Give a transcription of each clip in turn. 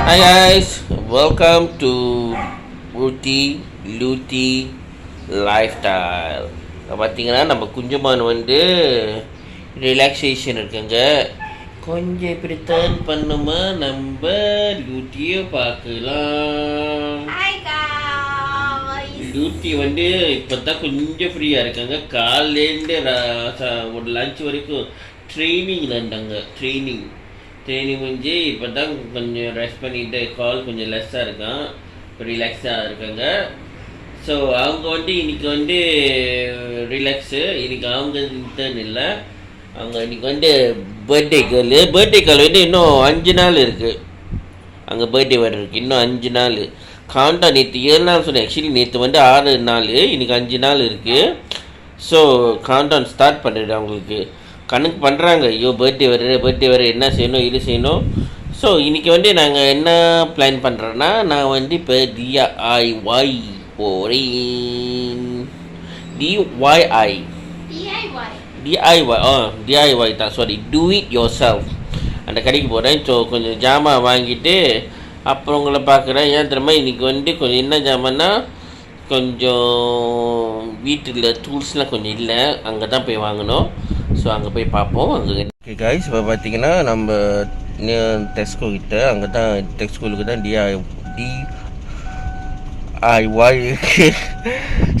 Hi guys, welcome to Rooty, Looty Lifestyle. பார்த்தீங்கன்னா நம்ம குஞ்சமான் வந்து ரிலாக்ஸேஷன் இருக்குங்க. கொஞ்சம் இப்படி டர்ன் பண்ணுமா நம்ம லூட்டியை பார்க்கலாம். லூட்டி வந்து இப்போ தான் கொஞ்சம் ஃப்ரீயாக இருக்காங்க. காலையிலேருந்து ஒரு லஞ்ச் வரைக்கும் ட்ரைனிங்கில் இருந்தாங்க. ட்ரைனிங் முடிஞ்சு இப்போ தான் கொஞ்சம் ரெஸ்ட் பண்ணிட்டு கால் கொஞ்சம் லெஸ்ஸாக இருக்கான், இப்போ ரிலாக்ஸாக இருக்காங்க. ஸோ அவங்க வந்து இன்றைக்கி வந்து ரிலாக்ஸு. இன்றைக்கி அவங்க இன்டர்ன் இல்லை, அவங்க இன்றைக்கி வந்து பர்த்டே கேர்ள் வந்து இன்னும் 5 நாள் இருக்குது. அங்கே பர்த்டே வர்றதுக்கு இன்னும் 5 நாள். கவுண்டா நேற்று 7 நாள் சொன்னேன். ஆக்சுவலி நேற்று வந்து 6 நாள், இன்றைக்கி 5 நாள் இருக்குது. ஸோ கவுண்டவுன் ஸ்டார்ட் பண்ணிடுது. அவங்களுக்கு கணக்கு பண்ணுறாங்க, ஐயோ பர்த்டே வர என்ன செய்யணும் இது செய்யணும். ஸோ இன்றைக்கி வந்து நாங்கள் என்ன பிளான் பண்ணுறோன்னா, நான் வந்து இப்போ டிஐஒய் போகிறேன். டிஐஒய் தான், sorry, do it your self. அந்த கடைக்கு போகிறேன். ஸோ கொஞ்சம் ஜாமான் வாங்கிட்டு அப்புறம் உங்களை பார்க்குறேன். ஏன் தெரியுமா, இன்றைக்கி வந்து கொஞ்சம் என்ன ஜாமான்னா, கொஞ்சம் வீட்டில் டூல்ஸ்லாம் கொஞ்சம் இல்லை, அங்கே தான் போய் வாங்கணும். ஸோ அங்கே போய் பார்ப்போம். அங்கே ஓகே காய்ஸ், இப்போ பார்த்தீங்கன்னா நம்ம டெஸ்கோ கிட்ட, அங்கே தான் டெஸ்கோலுக்கு தான் டிஐஒய்.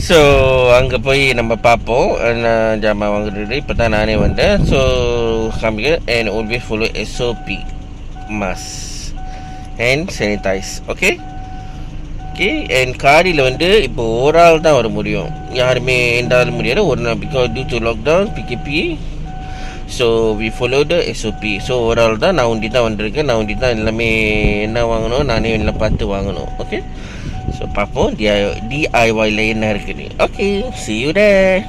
ஸோ அங்கே போய் நம்ம பார்ப்போம் என்ன ஜாமான் வாங்குறது. இப்போ தான் நானே வந்தேன். ஸோ காமிக்க and always follow SOP, mask and sanitise. Okay and காரியில் வந்து இப்போ ஒரு ஆள் தான் வர முடியும், யாருமே எந்த ஆள் முடியாது ஒரு நாள், பிகாஸ் டியூ டு லாக்டவுன் பிகேபி. So we follow the SOP. So ஒரு ஆள் தான், நான் ஒண்டி தான் வந்திருக்கேன். நான் ஒண்டி தான் எல்லாமே என்ன வாங்கணும் நானே எல்லாம் பார்த்து வாங்கணும். ஓகே, ஸோ பார்ப்போம் டிஐஒயில் என்ன இருக்குது. Okay, see you there.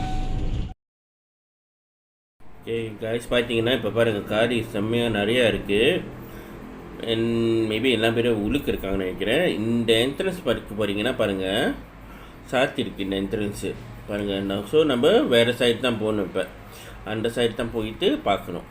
Okay guys, பார்த்தீங்கன்னா இப்போ பாருங்கள், காரி செம்மையாக நிறையா இருக்குது. அண்ட் மேபி எல்லா பேரும் உழுக்கு இருக்காங்கன்னு நினைக்கிறேன். இந்த என்ட்ரன்ஸ் பார்க்க போகிறீங்கன்னா பாருங்கள், சாத்தி இருக்குது இந்த என்ட்ரன்ஸு பாருங்கள். ஸோ நம்ம வேறு சைடு தான் போகணும். இப்போ அந்த சைடு தான் போயிட்டு பார்க்கணும்.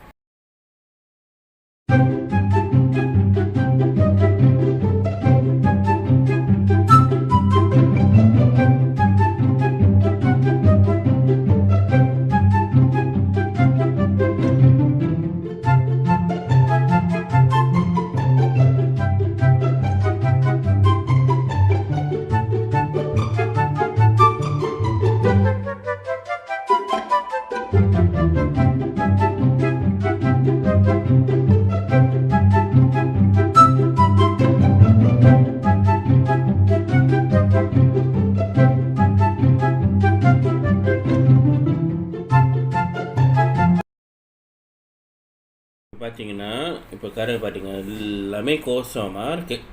பார்த்தீங்கன்னா இப்போ கடை பார்த்தீங்கன்னா எல்லாமே கோசமாக இருக்குது.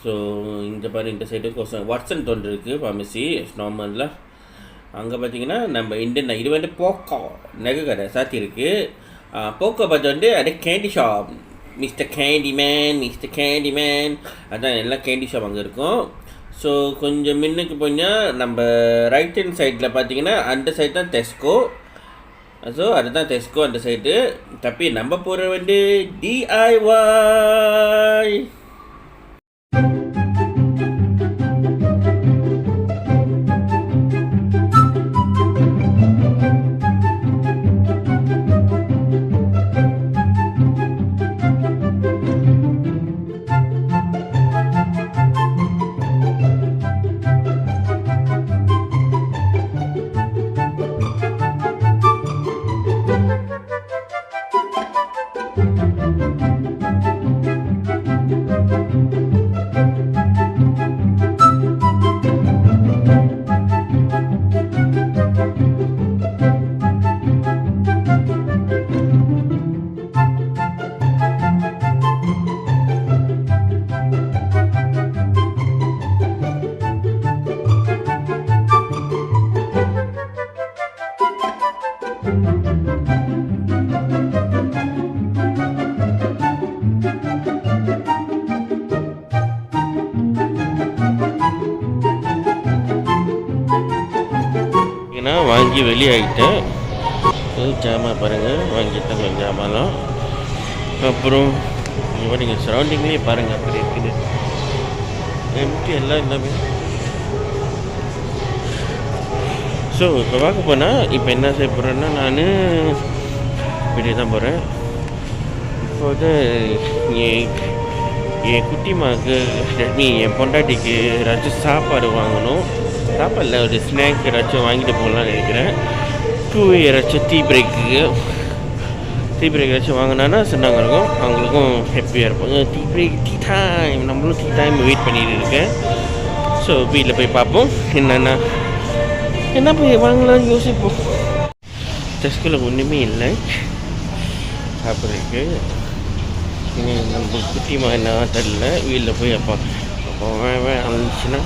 ஸோ இந்த பாரு, இந்த சைடு கோசம் வாட்ஸன் தொண்டு இருக்குது, ஃபார்மசி நார்மலில். அங்கே பார்த்தீங்கன்னா நம்ம இந்தியன் இது வந்து போக்கோ நகை கடை சாத்தி இருக்குது. போக்கோ பார்த்து வந்து அது கேண்டி ஷாப், மிஸ்டர் கேண்டிமேன் அதான் எல்லாம் கேண்டி ஷாப் அங்கே இருக்கும். ஸோ கொஞ்சம் முன்னுக்கு போனால் நம்ம ரைட் ஹேண்ட் சைடில் பார்த்தீங்கன்னா அந்த சைடு தான் டெஸ்கோ. ஸோ அதுதான் டெஸ்கோ அந்த சைடு. தப்பி நம்ம போகிற வந்து டிஐஒய். வாங்கி வெளியாகிட்டேன். ஜாமான் பாருங்கள் வாங்கிட்டேன் கொஞ்சம் ஜாமான்லாம். அப்புறம் இப்போ நீங்கள் சரௌண்டிங்லேயே பாருங்கள் அப்படி இருக்குது எம்டி எல்லாம் எல்லாமே. ஸோ இப்போ பார்க்க போனால் இப்போ என்ன செய்ய போகிறேன்னா நான் வெளியே தான் போகிறேன். இப்போ வந்து என் குட்டிமாவுக்கு என் பொண்டாட்டிக்கு ஏதாச்சும் சாப்பாடு வாங்கணும். சாப்பாடில் ஒரு ஸ்நாக் ஏதாச்சும் வாங்கிட்டு போகலான்னு நினைக்கிறேன். ஏதாச்சும் டீ பிரேக்கு ஏதாச்சும் வாங்கினான்னா சொன்னாங்க இருக்கும், அவங்களுக்கும் ஹாப்பியாக இருப்பாங்க. டீ டைம், நம்மளும் டீ டைம் வெயிட் பண்ணிட்டு இருக்கேன். ஸோ வீட்டில் போய் பார்ப்போம் என்ன போய் வாங்கலாம்னு யோசிப்போம். டெஸ்கில் ஒன்றுமே இல்லை சாப்பிட்றதுக்கு. நம்ம குட்டிமா என்ன தெரியல, வீட்டில் போய் அப்போ வந்துச்சுன்னா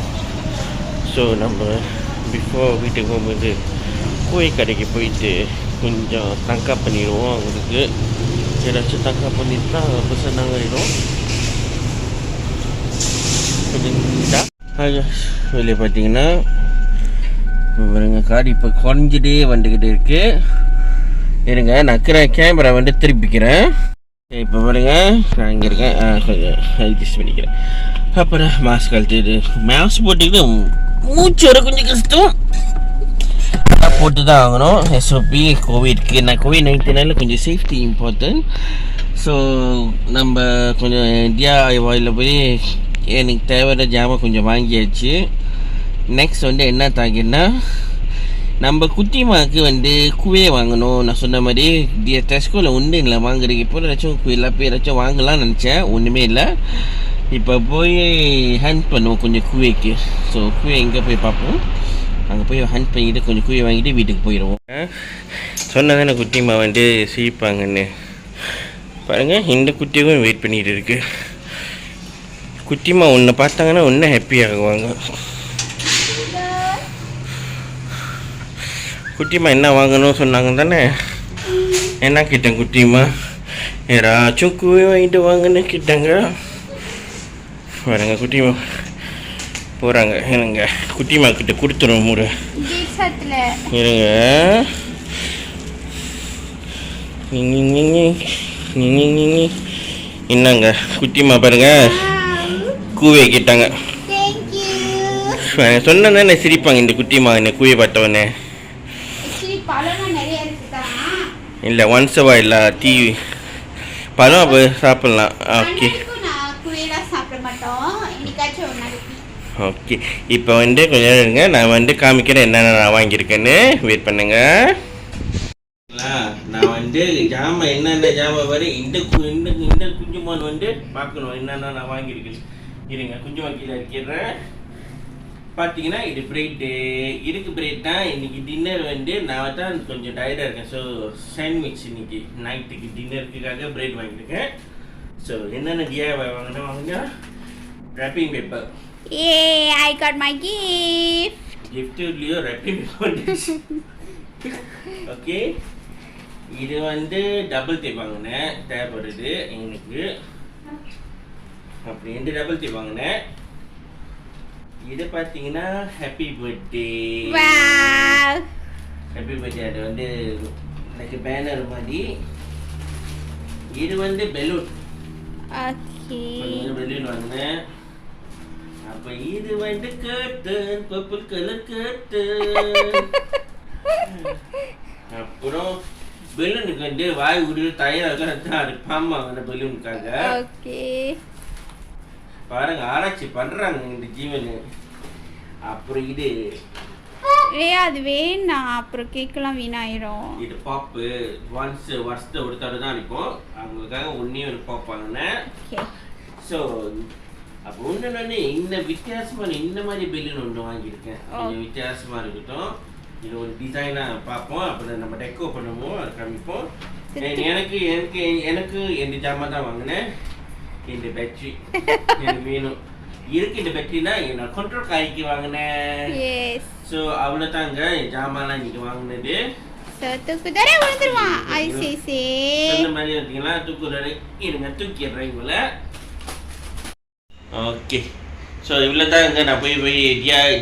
ஸோ நம்ம பிஃபோர் வீட்டுக்கு போகும்போது கோழி கடைக்கு போயிட்டு கொஞ்சம் தங்கா பண்ணிடுவோம். அவங்களுக்கு ஏதாச்சும் தங்கா பண்ணிட்டு தான் ரொம்ப சொன்னாங்கிடும். வெளியே பார்த்தீங்கன்னா பாருங்க கார் இப்போ குறைஞ்சிட்டே வந்துக்கிட்டு இருக்கு. இருங்க நான் கேமரா வந்து திருப்பிக்கிறேன். இப்போ பாருங்க நான் இங்கே இருக்கேன். கொஞ்சம் அட்ஜஸ்ட் பண்ணிக்கிறேன். அப்புறம் மாஸ்க் கழிச்சிட்டு மாஸ்க் போட்டுக்கிட்டு மூச்சு வர கொஞ்சம் கஷ்டம், போட்டு தான் ஆகணும். எஸ்ஓபி கோவிட்க்கு நான் COVID-19 கொஞ்சம் சேஃப்டி இம்பார்ட்டன்ட். ஸோ நம்ம கொஞ்சம் DIYயில் போய் எனக்கு தேவையான ஜாமான் கொஞ்சம் வாங்கியாச்சு. நெக்ஸ்ட் வந்து என்ன தாங்கினா நம்ம குட்டிமாவுக்கு வந்து குவே வாங்கணும். நான் சொன்ன மாதிரி டெஸ்கோவில் ஒன்றும் இல்லை வாங்குறதுக்கு. இப்போ ஏதாச்சும் குவையில் போய் ஏதாச்சும் வாங்கலாம்னு நினச்சேன், ஒன்றுமே இல்லை. இப்போ போய் ஹண்ட் பண்ணுவோம் கொஞ்சம் குவேக்கு. ஸோ குவே எங்கே போய் பார்ப்போம், அங்கே போய் ஹண்ட் பண்ணிக்கிட்டு கொஞ்சம் குவே வாங்கிட்டு வீட்டுக்கு போயிடுவோம். சொன்னதானே குட்டிமா வந்து சிரிப்பாங்கன்னு. பாருங்கள் இந்த குட்டியும் வெயிட் பண்ணிகிட்டு இருக்கு. குட்டிமா ஒன்று பார்த்தாங்கன்னா ஒன்றும் ஹாப்பியாகுவாங்க. குட்டிமா என்ன வாங்கணும் சொன்னாங்க தானே, என்ன கேட்டேன் குட்டிமா யாராச்சும் குவே வாங்கிட்டு வாங்கன்னு கேட்டாங்க. பாருங்க குட்டிமா போகிறாங்க. என்னங்க குட்டிமா கிட்ட கொடுத்துருவோம் முறை இருங்க. என்னங்க குட்டிமா பாருங்க கூவே கேட்டாங்க. சொன்னதானே சிரிப்பாங்க இந்த குட்டிமா என்ன கூவே பார்த்தவொடனே. இல்லை ஒன்ஸவா இல்லை டீ பழம் அப்போ சாப்பிட்லாம். ஓகே ஓகே இப்போ வந்து கொஞ்சம் நேரம் இருங்க, நான் வந்து காமிக்கிறேன் என்னென்ன நான் வாங்கியிருக்கேன்னு. வெயிட் பண்ணுங்க. நான் வந்து ஜாமான் என்னென்ன ஜாமான் வரும் இந்த குஞ்சுமான் வந்து பார்க்கணும் என்னென்ன நான் வாங்கியிருக்கேன். இருங்க குஞ்சுமான் கீழே இருக்கிறேன். பார்த்தீங்கன்னா இது பிரெட்டு இதுக்கு பிரெட் தான். இன்னைக்கு டின்னர் வந்து நான் தான் கொஞ்சம் டயர்டாக இருக்கேன். ஸோ சாண்ட்விச் இன்னைக்கு நைட்டுக்கு டின்னருக்காக பிரெட் வாங்கியிருக்கேன். ஸோ என்னென்ன DIY வாங்கினா wrapping paper. Yay, I got my gift. Gift liyo wrapping paper. Okay. இது வந்து டபுள் டேப் வாங்கினேன், தேவைப்படுது எங்களுக்கு. அப்படி ரெண்டு டபுள் டேப் வாங்கினேன். இது பார்த்தீங்கன்னா ஹாப்பி பர்த்டே. ஹாப்பி பர்த்டே அது வந்து எனக்கு பேனர் மாதிரி. இது வந்து பெலூன். ஓகே பெலூன் வாங்கினேன். அப்போ இது வந்து கர்டன், பர்பிள் கலர் கர்டன். அப்புறம் பெலூனுக்கு வந்து வாய் விடுறது தயாராக தான் அது பாம் வாங்கின பெலூனுக்காக. ஓகே பாருங்க ஆராய்ச்சி பண்றாங்க இந்த ஜீவனு. அப்புறம் இது அது வேணாம், அப்புறம் கேக்கலாம் வீணாயிரும். இது பாப்பு ஒன்ஸ் வருஷத்தை ஒரு தடவை தான் இருக்கும். அவங்களுக்காக ஒன்னே ஒரு பாப் வாங்கினேன். ஸோ அப்போ ஒன்று இந்த வித்தியாசமான இந்த மாதிரி பெலூன் ஒன்று வாங்கியிருக்கேன். கொஞ்சம் வித்தியாசமா இருக்கட்டும். இது ஒரு டிசைனாக பார்ப்போம், அப்புறம் நம்ம டெக்கோ பண்ணுவோம், அது காமிப்போம். எனக்கு எனக்கு எனக்கு எந்த ஜாமான் தான் வாங்கினேன். இந்த பேட்டரி எனக்கு வேணும் இருக்கு. இந்த பேட்டரினா என்னோட கண்ட்ரோல் காய்க்கு வாங்கினேன். ஸோ அவ்வளோதாங்க என் ஜாமான்லாம் இன்னைக்கு வாங்கினது. தூக்குதரே விழுந்துருவான். சொன்ன மாதிரி பார்த்தீங்களா தூக்குதரே. இருங்க தூக்கிடுறேன் இவங்கள. ஓகே ஸோ இவ்வளோ தாங்க நான் போய்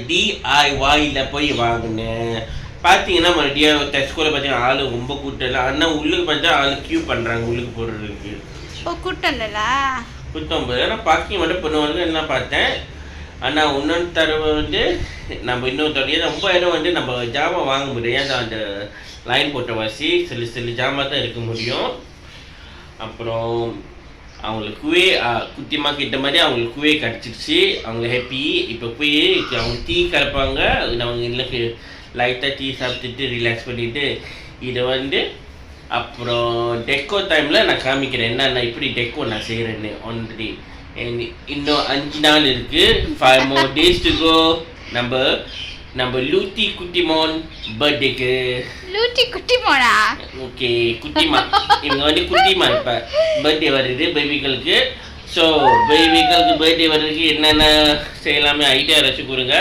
DIYயில் போய் வாங்கினேன். பார்த்தீங்கன்னா மறுபடியும் டெஸ்கோவில் பார்த்தீங்கன்னா ஆள் ரொம்ப கூட்டம் இல்லை. ஆனால் உள்ளுக்கு பார்த்தா ஆள் க்யூ பண்ணுறாங்க உள்ளுக்கு போடுறதுக்கு. ஓ கூட்டம்ல கூட்டம் ஆனால் பார்க்கிங் மட்டும் பண்ணுவாங்க என்ன பார்த்தேன். ஆனால் இன்னொன்று தடவை வந்து நம்ம இன்னொரு தடவை ரொம்ப இடம் வந்து நம்ம ஜாமான் வாங்க முடியும். ஏன் அந்த லைன் போட்ட வாசி சில ஜாமான் தான் இருக்க முடியும். அப்புறம் அவங்களுக்குவே குட்டிமா கிட்ட மாதிரி அவங்களுக்குவே கிடச்சிருச்சு. அவங்க ஹாப்பி. இப்போ போய் அவங்க டீ கலப்பாங்க. அவங்க எனக்கு லைட்டாக டீ சாப்பிட்டுட்டு ரிலாக்ஸ் பண்ணிவிட்டு இதை வந்து அப்புறம் டெக்கோ டைமில் நான் காமிக்கிறேன் என்னென்ன இப்படி டெக்கோ நான் செய்கிறேன்னு ஆல்ரெடி. இன்னும் 5 நாள் இருக்குது. 5 more days to go. நம்ம லூட்டி குட்டிமான் பர்த்டேக்கு. லூட்டி குட்டிமானா? ஓகே குட்டிமா. இவங்க வந்து குட்டிமா இப்போ பர்த்டே வருது பேபிகளுக்கு. ஸோ பேபிகளுக்கு பர்த்டே வர்றதுக்கு என்னென்ன செய்யலாமே ஐடியா வச்சு கொடுங்க.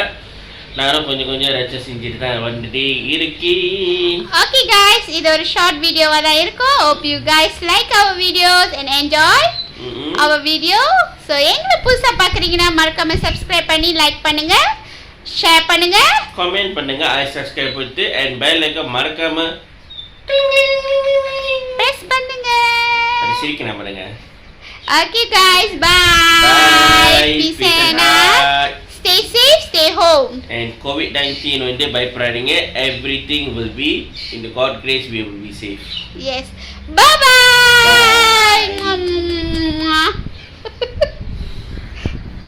நானும் கொஞ்சம் ரெச்ச செஞ்சுட்டு தான் வந்துட்டு இருக்கேன். ஓகே गाइस, இது ஒரு ஷார்ட் வீடியோவா தான் இருக்கும். hope you guys like our videos and enjoy our video. so எங்களை புதுசா பார்க்கறீங்கன்னா மறக்காம subscribe பண்ணி லைக் பண்ணுங்க, ஷேர் பண்ணுங்க, கமெண்ட் பண்ணுங்க, subscribe பண்ணிட்டு and bell icon மறக்காம press பண்ணுங்க. அது சிரிக்கணும் பண்ணுங்க. okay guys, bye. Peace and stay safe, stay home. And COVID-19 வந்து பயப்படாதீங்க. Everything will be in the God grace. We will be safe. Yes. Bye bye.